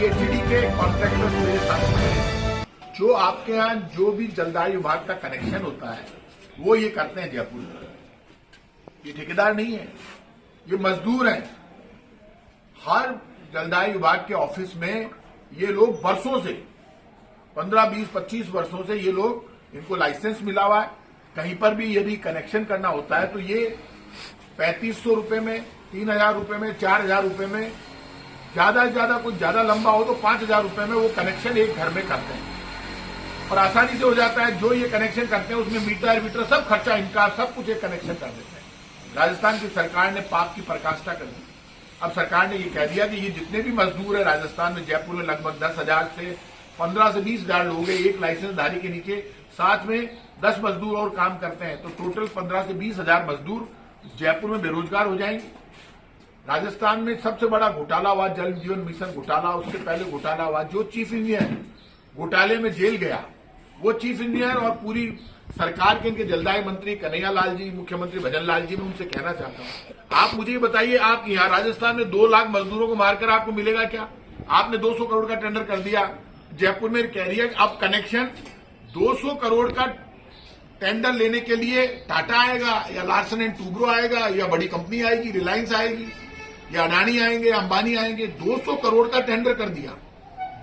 PhD के contractors मेरे साथ हैं। जो आपके यहाँ जो भी जलदाय विभाग का कनेक्शन होता है वो ये करते हैं जयपुर में। ये ठेकेदार नहीं है, ये मजदूर हैं। हर जलदाय विभाग के ऑफिस में ये लोग वर्षों से 15, 20, 25 वर्षों से ये लोग, इनको लाइसेंस मिला हुआ है। कहीं पर भी यदि कनेक्शन करना होता है तो ये 3500 रुपए में, 3000 रुपए में, 4000 रुपए में, ज्यादा से ज्यादा कुछ ज्यादा लंबा हो तो 5000 रुपए में वो कनेक्शन एक घर में करते हैं और आसानी से हो जाता है। जो ये कनेक्शन करते हैं उसमें मीटर सब खर्चा इनका, सब कुछ एक कनेक्शन कर देते हैं। राजस्थान की सरकार ने पाप की पराकाष्ठा कर दी। अब सरकार ने ये कह दिया कि ये जितने भी मजदूर है राजस्थान में, जयपुर में लगभग 10,000 से 15 से 20,000 लोग हैं एक लाइसेंसधारी के नीचे, साथ में 10 मजदूर और काम करते हैं, तो टोटल 15 से 20,000 मजदूर जयपुर में बेरोजगार हो जाएंगे। राजस्थान में सबसे बड़ा घोटाला हुआ जल जीवन मिशन घोटाला। उससे पहले घोटाला हुआ जो चीफ इंजीनियर घोटाले में जेल गया, वो चीफ इंजीनियर और पूरी सरकार के इनके जलदाय मंत्री कन्हैया लाल जी, मुख्यमंत्री भजन लाल जी, मैं उनसे कहना चाहता हूं, आप मुझे ये बताइए, आप यहाँ राजस्थान में 2 लाख मजदूरों को मारकर आपको मिलेगा क्या? आपने 200 करोड़ का टेंडर कर दिया। जयपुर में कह रही है अब कनेक्शन 200 करोड़ का टेंडर लेने के लिए टाटा आएगा या लार्सन एंड टूब्रो आएगा या बड़ी कंपनी आएगी, रिलायंस आएगी या अडानी आएंगे, अंबानी आएंगे। 200 करोड़ का टेंडर कर दिया।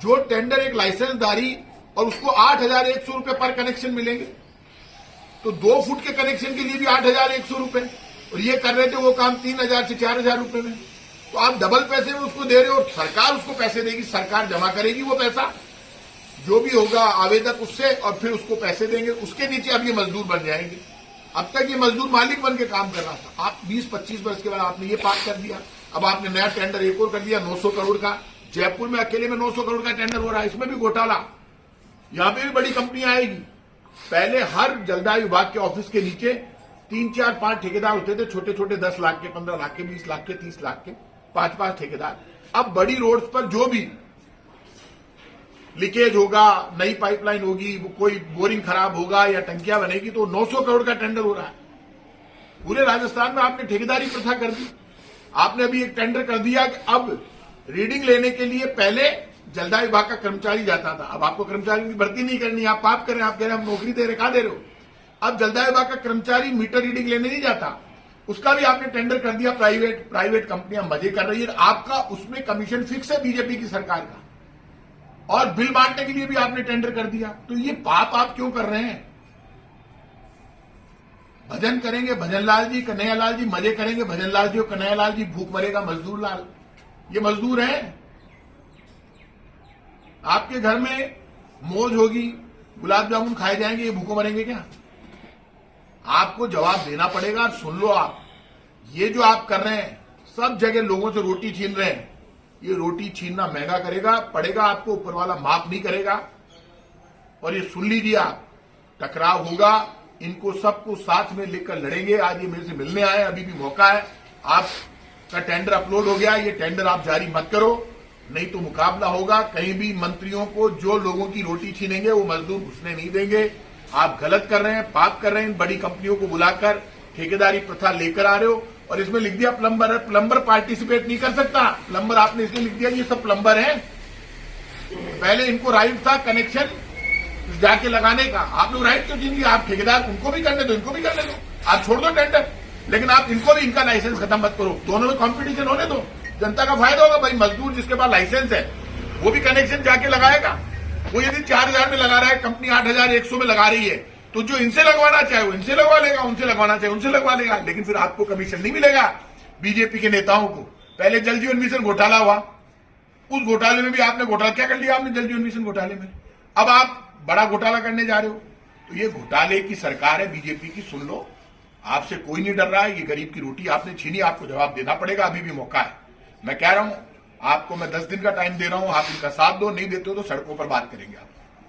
जो टेंडर एक लाइसेंसधारी, और उसको 8,100 रुपए पर कनेक्शन मिलेंगे, तो 2 फुट के कनेक्शन के लिए भी 8,100 रुपए, और ये कर रहे थे वो काम 3,000 से 4,000 रुपए में। तो आप डबल पैसे में उसको दे रहे हो और सरकार उसको पैसे देगी, सरकार जमा करेगी वो पैसा जो भी होगा आवेदक उससे, और फिर उसको पैसे देंगे। उसके नीचे अब ये मजदूर बन जाएंगे। अब तक ये मजदूर मालिक बन के काम कर रहा था। आप 20-25 वर्ष के बाद आपने ये पास कर दिया। अब आपने नया टेंडर एक और कर दिया 900 करोड़ का। जयपुर में अकेले में 900 करोड़ का टेंडर हो रहा है, इसमें भी घोटाला। यहां पे भी बड़ी कंपनी आएगी। पहले हर जलदाय विभाग के ऑफिस के नीचे 3, 4, 5 ठेकेदार होते थे, छोटे छोटे 10 लाख के, 15 लाख के, 20 लाख के, 30 लाख के, 5-5 ठेकेदार। अब बड़ी रोड्स पर जो भी लीकेज होगा, नई पाइपलाइन होगी, कोई बोरिंग खराब होगा या टंकियां बनेगी, तो 900 करोड़ का टेंडर हो रहा है। पूरे राजस्थान में आपने ठेकेदारी प्रथा कर दी। आपने अभी एक टेंडर कर दिया कि अब रीडिंग लेने के लिए पहले जलदाय विभाग का कर्मचारी जाता था। अब आपको कर्मचारी की भर्ती नहीं करनी, आप पाप करें, आप कह रहे हैं हम नौकरी दे रहे, कहां दे रहे हो? अब जलदाय विभाग का कर्मचारी मीटर रीडिंग लेने नहीं जाता, उसका भी आपने टेंडर कर दिया। प्राइवेट कंपनियां मजे कर रही है, आपका उसमें कमीशन फिक्स है बीजेपी की सरकार का, और बिल बांटने के लिए भी आपने टेंडर कर दिया। तो ये पाप आप क्यों कर रहे हैं? भजन करेंगे भजन लाल जी, कन्हैया लाल जी, मजे करेंगे भजन लाल जी और कन्हैया लाल जी, भूख मरेगा मजदूर लाल। ये मजदूर हैं। आपके घर में मौज होगी, गुलाब जामुन खाए जाएंगे, ये भूखों मरेंगे क्या? आपको जवाब देना पड़ेगा। सुन लो आप, ये जो आप कर रहे हैं, सब जगह लोगों से रोटी छीन रहे हैं, ये रोटी छीनना महंगा करेगा पड़ेगा आपको, ऊपर वाला माफ नहीं करेगा। और ये सुन लीजिए आप, टकराव होगा, इनको सबको साथ में लेकर लड़ेंगे। आज ये मेरे से मिलने आए, अभी भी मौका है। आपका टेंडर अपलोड हो गया, ये टेंडर आप जारी मत करो, नहीं तो मुकाबला होगा। कहीं भी मंत्रियों को जो लोगों की रोटी छीनेंगे वो मजदूर घुसने नहीं देंगे। आप गलत कर रहे हैं, पाप कर रहे हैं। इन बड़ी कंपनियों को बुलाकर ठेकेदारी प्रथा लेकर आ रहे हो, और इसमें लिख दिया प्लम्बर है, प्लम्बर पार्टिसिपेट नहीं कर सकता। प्लम्बर आपने इसलिए लिख दिया ये सब प्लम्बर हैं। पहले इनको राइट था कनेक्शन जाके लगाने का, आपने राइट क्यों छीन लिया? आप ठेकेदार उनको भी करने दो, इनको भी करने दो, आप छोड़ दो टेंडर, लेकिन आप इनको भी इनका लाइसेंस खत्म मत करो। दोनों में कॉम्पिटिशन होने दो, जनता का फायदा होगा। भाई मजदूर जिसके पास लाइसेंस है वो भी कनेक्शन जाके लगाएगा। वो यदि 4,000 में लगा रहा है, कंपनी 8,100 में लगा रही है, तो जो इनसे लगवाना चाहे वो इनसे लगवा लेगा, उनसे लगवाना चाहे उनसे लगवा लेगा, लेकिन फिर आपको कमीशन नहीं मिलेगा। बीजेपी के नेताओं को पहले जल जीवन मिशन घोटाला हुआ, उस घोटाले में भी आपने घोटाला क्या कर लिया? आपने जल जीवन मिशन घोटाले में अब आप बड़ा घोटाला करने जा रहे हो। तो ये घोटाले की सरकार है बीजेपी की, सुन लो। आपसे कोई नहीं डर रहा है। ये गरीब की रोटी आपने छीनी, आपको जवाब देना पड़ेगा, अभी भी मौका है। मैं कह रहा हूं आपको, मैं 10 दिन का टाइम दे रहा हूं, आप इनका साथ दो, नहीं देते हो तो सड़कों पर बात करेंगे आप।